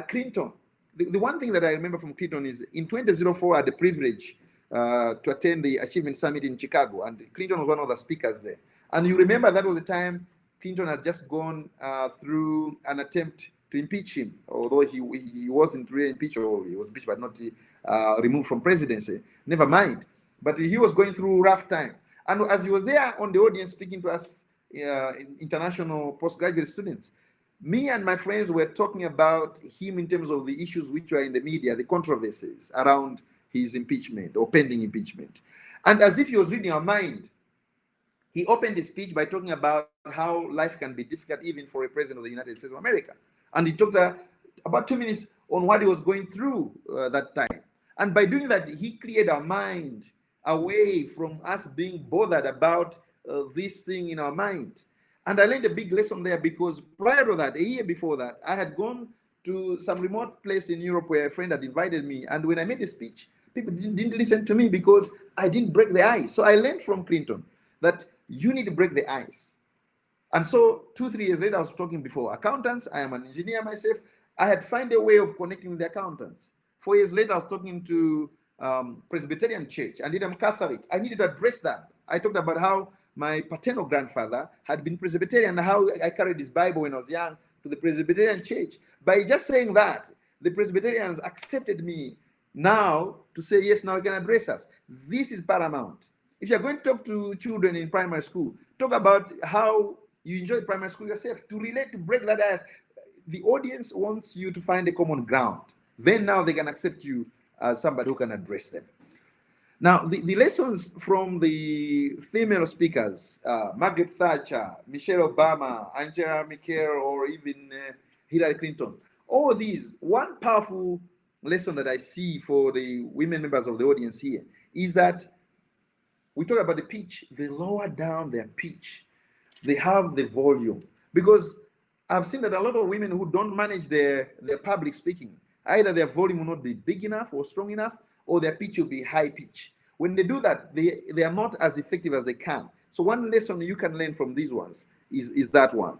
Clinton, the one thing that I remember from Clinton is in 2004, I had the privilege to attend the Achievement Summit in Chicago, and Clinton was one of the speakers there. And you remember that was the time Clinton had just gone through an attempt to impeach him, although he wasn't really impeached, or he was impeached but not removed from presidency. Never mind. But he was going through a rough time. And as he was there on the audience speaking to us, international postgraduate students, me and my friends were talking about him in terms of the issues which were in the media, the controversies around his impeachment or pending impeachment. And as if he was reading our mind, he opened his speech by talking about how life can be difficult even for a president of the United States of America. And he talked about 2 minutes on what he was going through that time. And by doing that, he cleared our mind away from us being bothered about this thing in our mind. And I learned a big lesson there because prior to that, a year before that, I had gone to some remote place in Europe where a friend had invited me. And when I made a speech, people didn't listen to me because I didn't break the ice. So I learned from Clinton that you need to break the ice. And so 2-3 years later, I was talking before accountants. I am an engineer myself. I had found a way of connecting with the accountants. 4 years later, I was talking to Presbyterian Church, and I'm Catholic. I needed to address that. I talked about how my paternal grandfather had been Presbyterian and how I carried his Bible when I was young to the Presbyterian Church. By just saying that, the Presbyterians accepted me now to say, yes, now you can address us. This is paramount. If you're going to talk to children in primary school, talk about how you enjoy primary school yourself, to relate, to break that ice. The audience wants you to find a common ground. Then now they can accept you as somebody who can address them. Now, the lessons from the female speakers, Margaret Thatcher, Michelle Obama, Angela Merkel, or even Hillary Clinton, all these, one powerful lesson that I see for the women members of the audience here is that we talk about the pitch, they lower down their pitch. They have the volume. Because I've seen that a lot of women who don't manage their public speaking, Either their volume will not be big enough or strong enough, or their pitch will be high pitch. When they do that, they are not as effective as they can. So one lesson you can learn from these ones is that one.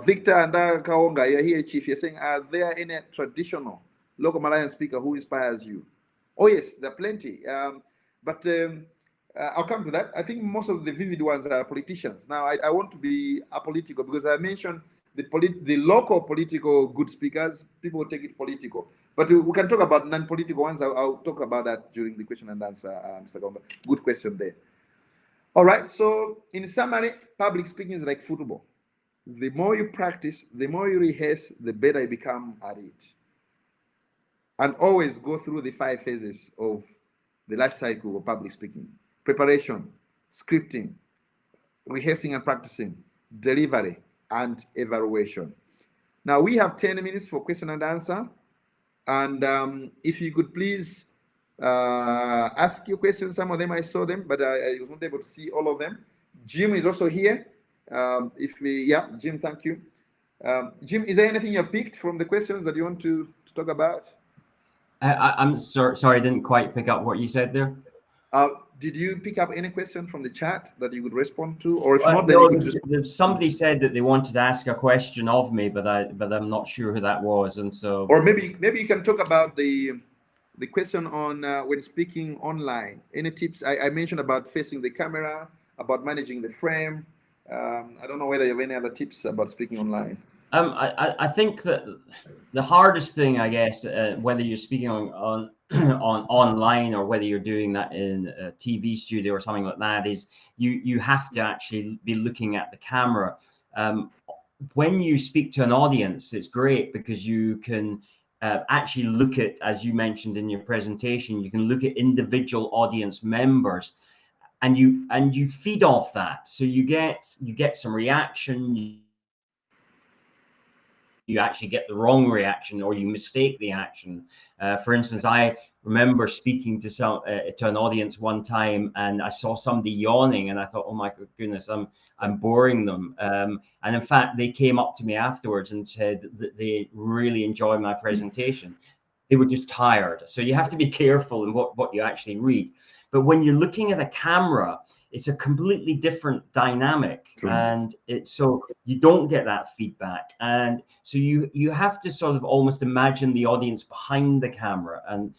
Victor and Kaonga, you're here, Chief. You're saying, are there any traditional local Malayan speaker who inspires you? Oh yes, there are plenty. I'll come to that. I think most of the vivid ones are politicians. Now, I want to be apolitical because I mentioned the local political good speakers. People take it political. But we can talk about non-political ones. I'll talk about that during the question and answer, Mr. Gomba. Good question there. All right. So in summary, public speaking is like football. The more you practice, the more you rehearse, the better you become at it. And always go through the 5 phases of the life cycle of public speaking: preparation, scripting, rehearsing and practicing, delivery, and evaluation. Now we have 10 minutes for question and answer. And if you could please ask your questions. Some of them I saw them, but I wasn't able to see all of them. Jim is also here. Jim, thank you. Jim, is there anything you picked from the questions that you want to talk about? I'm sorry, I didn't quite pick up what you said there. Did you pick up any question from the chat that you could respond to, or if not, no, then you could just... somebody said that they wanted to ask a question of me, but I'm not sure who that was, and so. Or maybe you can talk about the question on when speaking online. Any tips? I mentioned about facing the camera, about managing the frame. I don't know whether you have any other tips about speaking online. I think that the hardest thing, I guess, whether you're speaking on online or whether you're doing that in a TV studio or something like that, is you have to actually be looking at the camera. When you speak to an audience, it's great because you can actually look at, as you mentioned in your presentation, you can look at individual audience members, and you feed off that. So you get some reaction. You actually get the wrong reaction, or you mistake the action. For instance, I remember speaking to an audience one time, and I saw somebody yawning, and I thought, oh my goodness, I'm boring them. And in fact, they came up to me afterwards and said that they really enjoyed my presentation. They were just tired. So you have to be careful in what you actually read. But when you're looking at a camera, it's a completely different dynamic. True. And so you don't get that feedback. And so you have to sort of almost imagine the audience behind the camera. And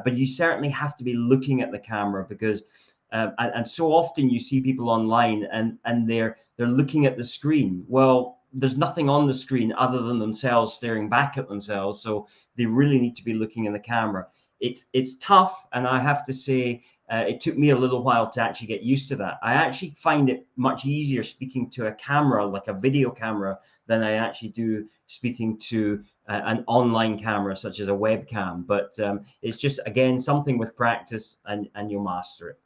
but you certainly have to be looking at the camera, because and so often you see people online and they're looking at the screen. Well, there's nothing on the screen other than themselves staring back at themselves. So they really need to be looking in the camera. It's tough, and I have to say, it took me a little while to actually get used to that. I actually find it much easier speaking to a camera, like a video camera, than I actually do speaking to an online camera, such as a webcam. But it's just, again, something with practice, and you'll master it.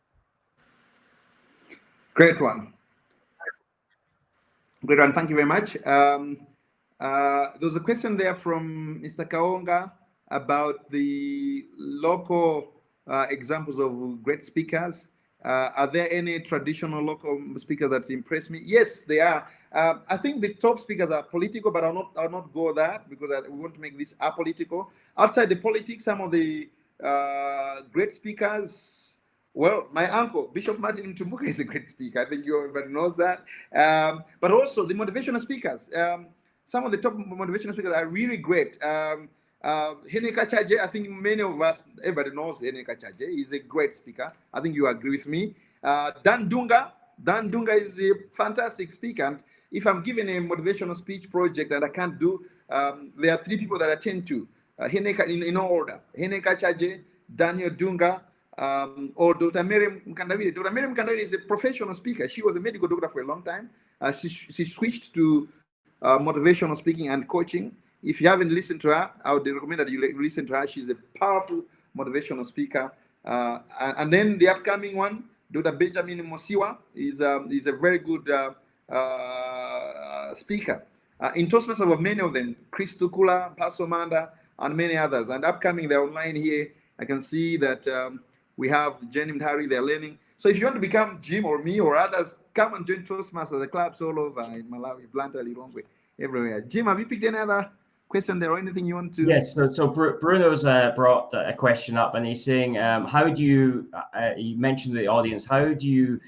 Great one. Great one. Thank you very much. There's a question there from Mr. Kaonga about the local examples of great speakers. Are there any traditional local speakers that impress me? Yes, there are. I think the top speakers are political, but I'll not go that, because we want to make this apolitical. Outside the politics, some of the great speakers. Well, my uncle, Bishop Martin Tumbuka, is a great speaker. I think everybody knows that. But also the motivational speakers. Some of the top motivational speakers are really great. Hene Kachaje, I think many of us, everybody knows Hene Kachaje. He's a great speaker. I think you agree with me. Dan Dunga is a fantastic speaker. And if I'm given a motivational speech project that I can't do, there are 3 people that I tend to. In no order. Hene Kachaje, Daniel Dunga, or Dr. Miriam Mkandawire. Dr. Miriam Mkandawire is a professional speaker. She was a medical doctor for a long time. She switched to motivational speaking and coaching. If you haven't listened to her, I would recommend that you listen to her. She's a powerful motivational speaker. And then the upcoming one, Dr. Benjamin Mosiwa, is a very good speaker. In Toastmasters, of many of them, Chris Tukula, Pastor Manda, and many others. And upcoming, they're online here. I can see that we have Jenny Mtari, they're learning. So if you want to become Jim or me or others, come and join Toastmasters. The clubs all over in Malawi, Blantyre, Lilongwe, everywhere. Jim, have you picked any other question there or anything you want to? Yes, so Bruno's brought a question up, and he's saying, how do you, you mentioned the audience, how do you,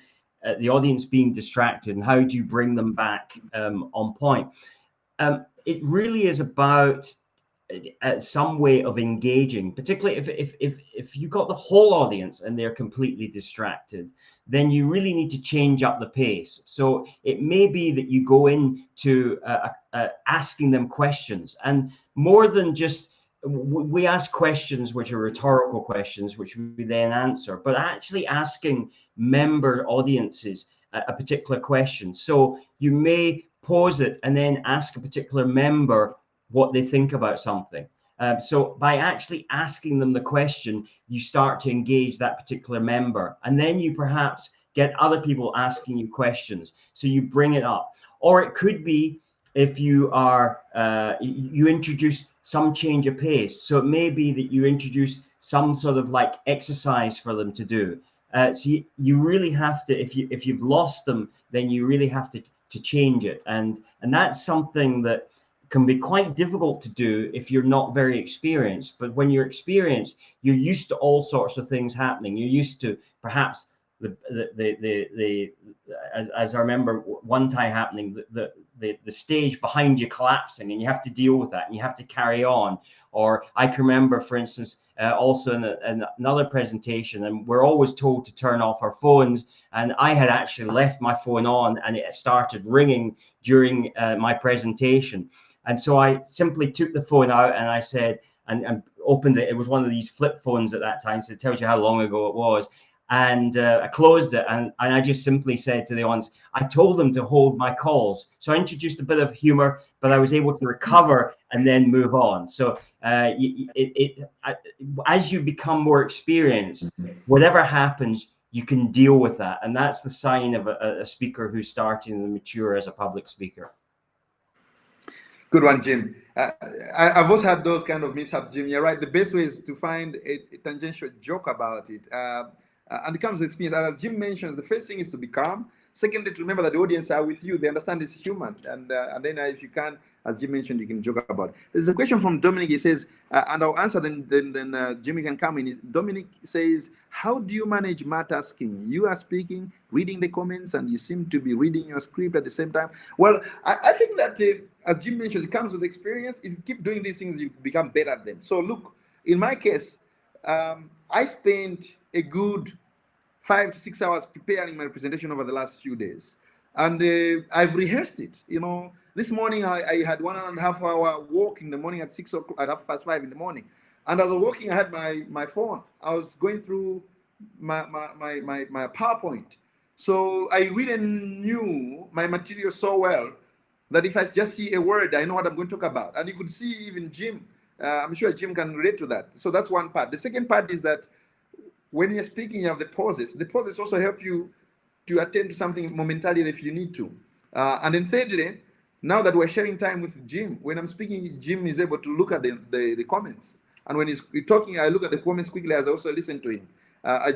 the audience being distracted, and how do you bring them back on point? It really is about some way of engaging, particularly if you've got the whole audience and they're completely distracted, then you really need to change up the pace. So it may be that you go into asking them questions, and more than just, we ask questions which are rhetorical questions which we then answer, but actually asking member audiences a particular question. So you may pause it and then ask a particular member what they think about something. So by actually asking them the question, you start to engage that particular member, and then you perhaps get other people asking you questions. So you bring it up. Or it could be if you are, you introduce some change of pace. So it may be that you introduce some sort of like exercise for them to do. So you really have to, if you've lost them, then you really have to change it. And that's something that can be quite difficult to do if you're not very experienced. But when you're experienced, you're used to all sorts of things happening. You're used to perhaps as I remember one time happening, the stage behind you collapsing, and you have to deal with that, and you have to carry on. Or I can remember, for instance, also in another presentation, and we're always told to turn off our phones, and I had actually left my phone on, and it started ringing during my presentation. And so I simply took the phone out, and I said, and opened it. It was one of these flip phones at that time, so it tells you how long ago it was. And I closed it, and I just simply said to the audience, I told them to hold my calls. So I introduced a bit of humor, but I was able to recover and then move on. So as you become more experienced, whatever happens, you can deal with that. And that's the sign of a speaker who's starting to mature as a public speaker. Good one, Jim. I've also had those kind of mishaps, Jim. You're right. The best way is to find a tangential joke about it. And it comes with experience. As Jim mentions, the first thing is to be calm. Secondly, to remember that the audience are with you. They understand it's human. And then if you can, as Jim mentioned, you can joke about it. There's a question from Dominic. He says, and I'll answer, then Jimmy can come in. Dominic says, how do you manage multitasking? You are speaking, reading the comments, and you seem to be reading your script at the same time. Well, I think that, as Jim mentioned, it comes with experience. If you keep doing these things, you become better at them. So look, in my case, I spent a good 5 to 6 hours preparing my presentation over the last few days. And I've rehearsed it. You know, this morning I had 1.5 hour walk in the morning at 5:30 in the morning. And as I was walking, I had my phone. I was going through my PowerPoint. So I really knew my material so well that if I just see a word, I know what I'm going to talk about. And you could see even Jim. I'm sure Jim can relate to that. So that's one part. The second part is that when you're speaking, you have the pauses. The pauses also help you to attend to something momentarily if you need to. And then thirdly, now that we're sharing time with Jim, when I'm speaking, Jim is able to look at the comments. And when he's talking, I look at the comments quickly as I also listen to him.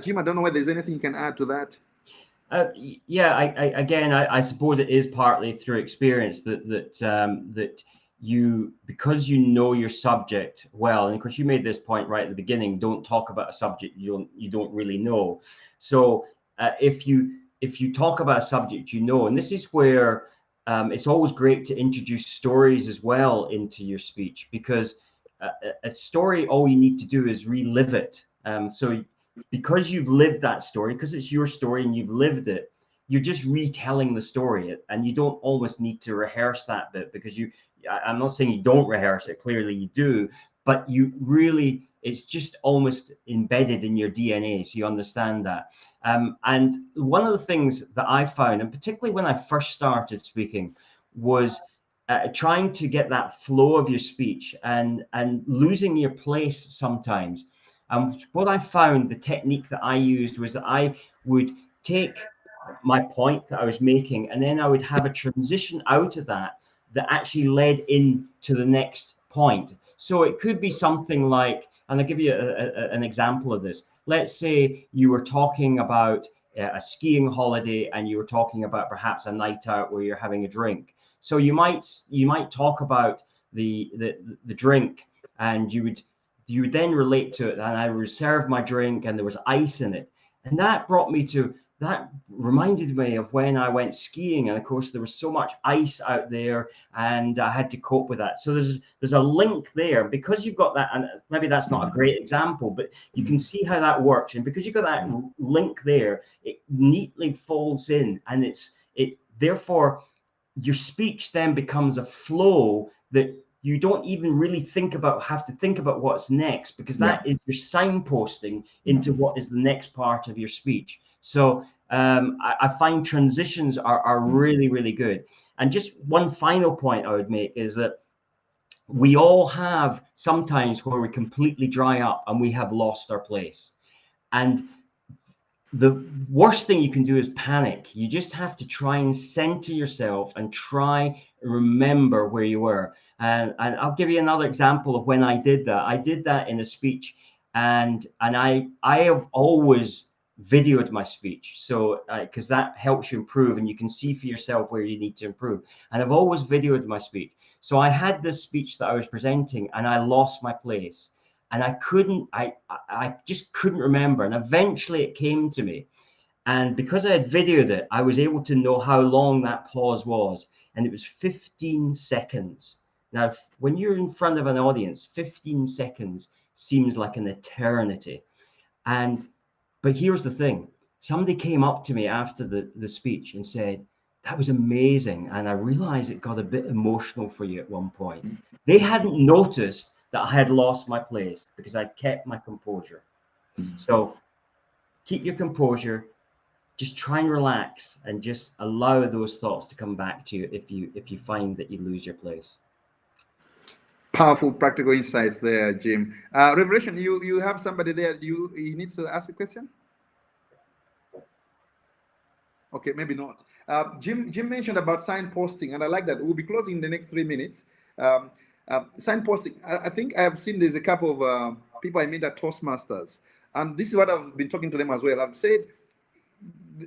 Jim, I don't know whether there's anything you can add to that. Yeah, I suppose it is partly through experience that you, because you know your subject well, and of course you made this point right at the beginning, don't talk about a subject you don't really know. So if you talk about a subject you know, and this is where it's always great to introduce stories as well into your speech, because a story, all you need to do is relive it. So because you've lived that story, because it's your story and you've lived it, you're just retelling the story, and you don't almost need to rehearse that bit, because I'm not saying you don't rehearse it, clearly you do, but you really, it's just almost embedded in your DNA, so you understand that. And one of the things that I found, and particularly when I first started speaking, was trying to get that flow of your speech and losing your place sometimes. What I found, the technique that I used, was that I would take my point that I was making, and then I would have a transition out of that actually led into the next point. So it could be something like, and I'll give you an example of this. Let's say you were talking about a skiing holiday, and you were talking about perhaps a night out where you're having a drink. So you might talk about the drink, and you would then relate to it. And I reserved my drink, and there was ice in it, and that reminded me of when I went skiing, and of course there was so much ice out there, and I had to cope with that. So there's a link there, because you've got that, and maybe that's not a great example, but you can see how that works. And because you've got that link there, it neatly folds in, and therefore your speech then becomes a flow that you don't even really have to think about what's next, because that is your signposting into what is the next part of your speech. So I find transitions are really, really good. And just one final point I would make is that we all have sometimes where we completely dry up and we have lost our place. And the worst thing you can do is panic. You just have to try and center yourself and try and remember where you were. And I'll give you another example of when I did that. I did that in a speech, and I have always videoed my speech, so because that helps you improve, and you can see for yourself where you need to improve. And I've always videoed my speech. So I had this speech that I was presenting, and I lost my place. And I just couldn't remember. And eventually it came to me. And because I had videoed it, I was able to know how long that pause was. And it was 15 seconds. Now, when you're in front of an audience, 15 seconds seems like an eternity. But here's the thing. Somebody came up to me after the speech and said, "That was amazing. And I realized it got a bit emotional for you at one point." They hadn't noticed that I had lost my place because I kept my composure. So keep your composure, just try and relax, and just allow those thoughts to come back to you if you find that you lose your place. Powerful practical insights there, Jim. Revelation, you have somebody there. He needs to ask a question? Okay, maybe not. Jim mentioned about signposting, and I like that. We'll be closing in the next 3 minutes. Signposting, I think I have seen there's a couple of people I met at Toastmasters, and this is what I've been talking to them as well. I've said,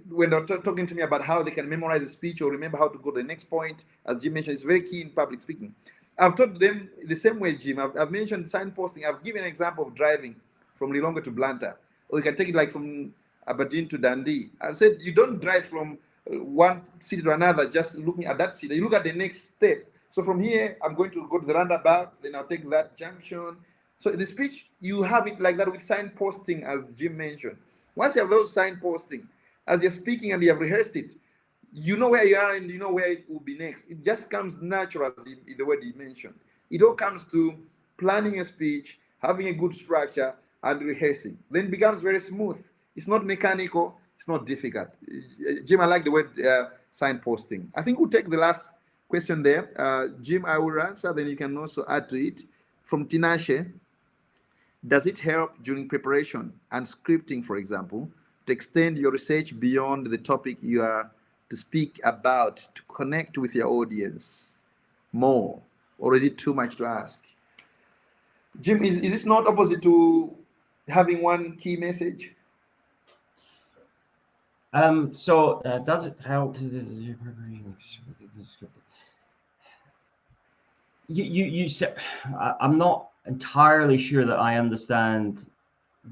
when they're talking to me about how they can memorize a speech or remember how to go to the next point, as Jim mentioned, it's very key in public speaking. I've taught them the same way, Jim. I've mentioned signposting. I've given an example of driving from Lilongwe to Blantyre, or you can take it like from Aberdeen to Dundee. I've said you don't drive from one city to another just looking at that city. You look at the next step. So from here, I'm going to go to the roundabout, then I'll take that junction. So in the speech, you have it like that with signposting, as Jim mentioned. Once you have those signposting, as you're speaking and you have rehearsed it, you know where you are and you know where it will be next. It just comes natural, as the word he mentioned. It all comes to planning a speech, having a good structure, and rehearsing. Then it becomes very smooth. It's not mechanical. It's not difficult. Jim, I like the word signposting. I think we'll take the last question there. Jim, I will answer, then you can also add to it. From Tinashe, does it help during preparation and scripting, for example, to extend your research beyond the topic you are to speak about, to connect with your audience more? Or is it too much to ask? Jim, is this not opposite to having one key message? Does it help to you said, I'm not entirely sure that I understand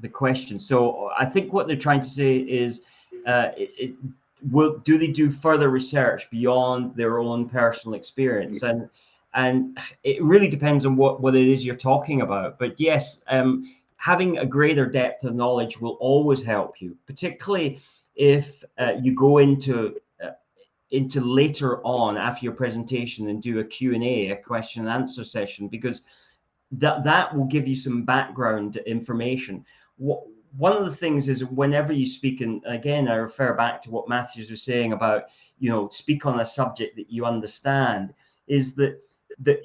the question. So I think what they're trying to say is, do they do further research beyond their own personal experience? And it really depends on what it is you're talking about. But yes, having a greater depth of knowledge will always help you, particularly if you go into later on after your presentation and do a Q&A, a question and answer session, because that will give you some background information. One of the things is, whenever you speak, and again, I refer back to what Matthews was saying about, speak on a subject that you understand, is that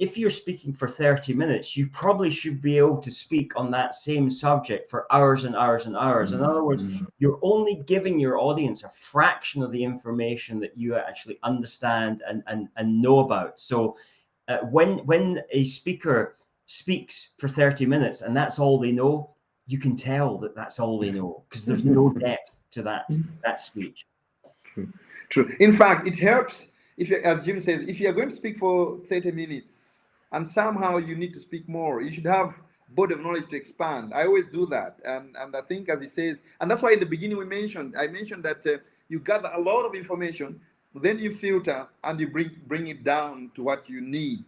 if you're speaking for 30 minutes, you probably should be able to speak on that same subject for hours and hours and hours. In other words, you're only giving your audience a fraction of the information that you actually understand and know about. So when a speaker speaks for 30 minutes and that's all they know, you can tell that that's all they know, because there's no depth to that speech. True. In fact, it helps if you, as Jim says, if you are going to speak for 30 minutes and somehow you need to speak more. You should have body of knowledge to expand. I always do that, and I think, as he says, and that's why in the beginning I mentioned that you gather a lot of information, then you filter and you bring it down to what you need.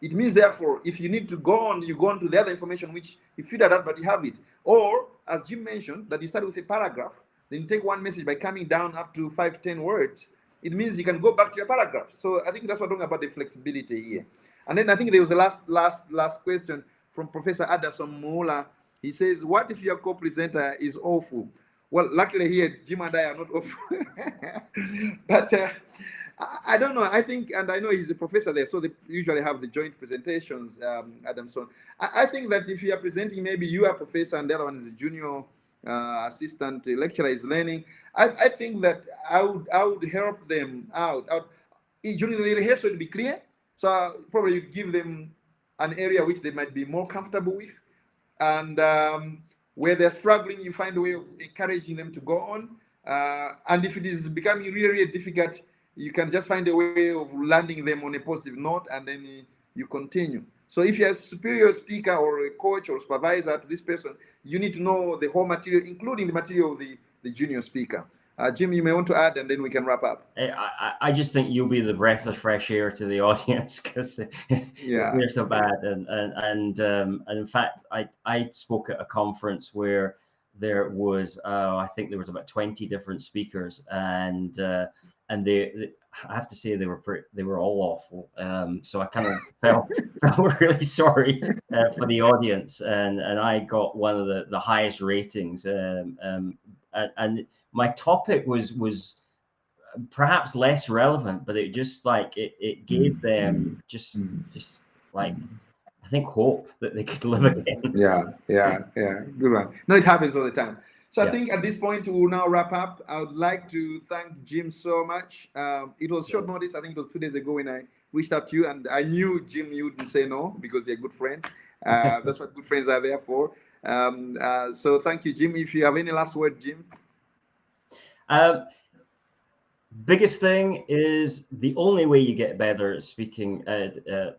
It means, therefore, if you need to go on, you go on to the other information which you filtered out, but you have it. Or, as Jim mentioned, that you start with a paragraph, then you take one message by coming down up to 5 to 10 words. It means you can go back to your paragraph. So I think that's what I'm talking about, the flexibility here. And then I think there was a last question from Professor Addison Mula. He says, what if your co-presenter is awful? Well, luckily here, Jim and I are not awful. But I don't know. I think, and I know he's a professor there, so they usually have the joint presentations, Adamson. I think that if you are presenting, maybe you are a professor and the other one is a junior assistant lecturer is learning. I think that I would help them out. During the rehearsal to be clear. So probably you give them an area which they might be more comfortable with, and where they're struggling, you find a way of encouraging them to go on. And if it is becoming really, really difficult, you can just find a way of landing them on a positive note, and then you continue. So if you're a superior speaker or a coach or supervisor to this person, you need to know the whole material, including the material of the junior speaker. Jim, you may want to add, and then we can wrap up. I just think you'll be the breath of fresh air to the audience, because we're so bad. And in fact, I spoke at a conference where there was I think there was about 20 different speakers, and they I have to say they were all awful. So I kind of felt really sorry for the audience, and I got one of the highest ratings. And my topic was perhaps less relevant, but it just like it gave them just like, I think, hope that they could live again. Yeah. Good one. No, it happens all the time. So I think at this point we will now wrap up. I would like to thank Jim so much. It was short notice. I think it was 2 days ago when I reached out to you, and I knew, Jim, you wouldn't say no because you're a good friend. That's what good friends are there for. So thank you, Jim. If you have any last word, Jim. Biggest thing is, the only way you get better at speaking,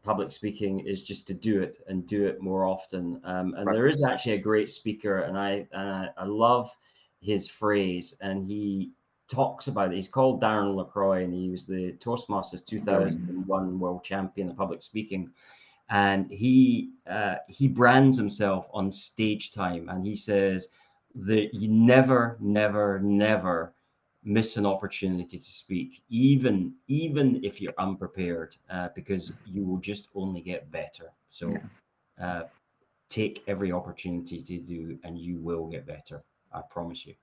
public speaking, is just to do it, and do it more often. And there is actually a great speaker, and I love his phrase, and he talks about it. He's called Darren LaCroix, and he was the Toastmasters 2001 world champion of public speaking. And he brands himself on stage time, and he says that you never miss an opportunity to speak, even if you're unprepared, because you will just only get better. So take every opportunity to do, and you will get better. I promise you.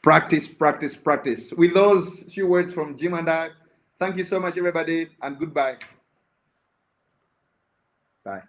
Practice. With those few words from Jim and I, thank you so much, everybody, and goodbye. Bye.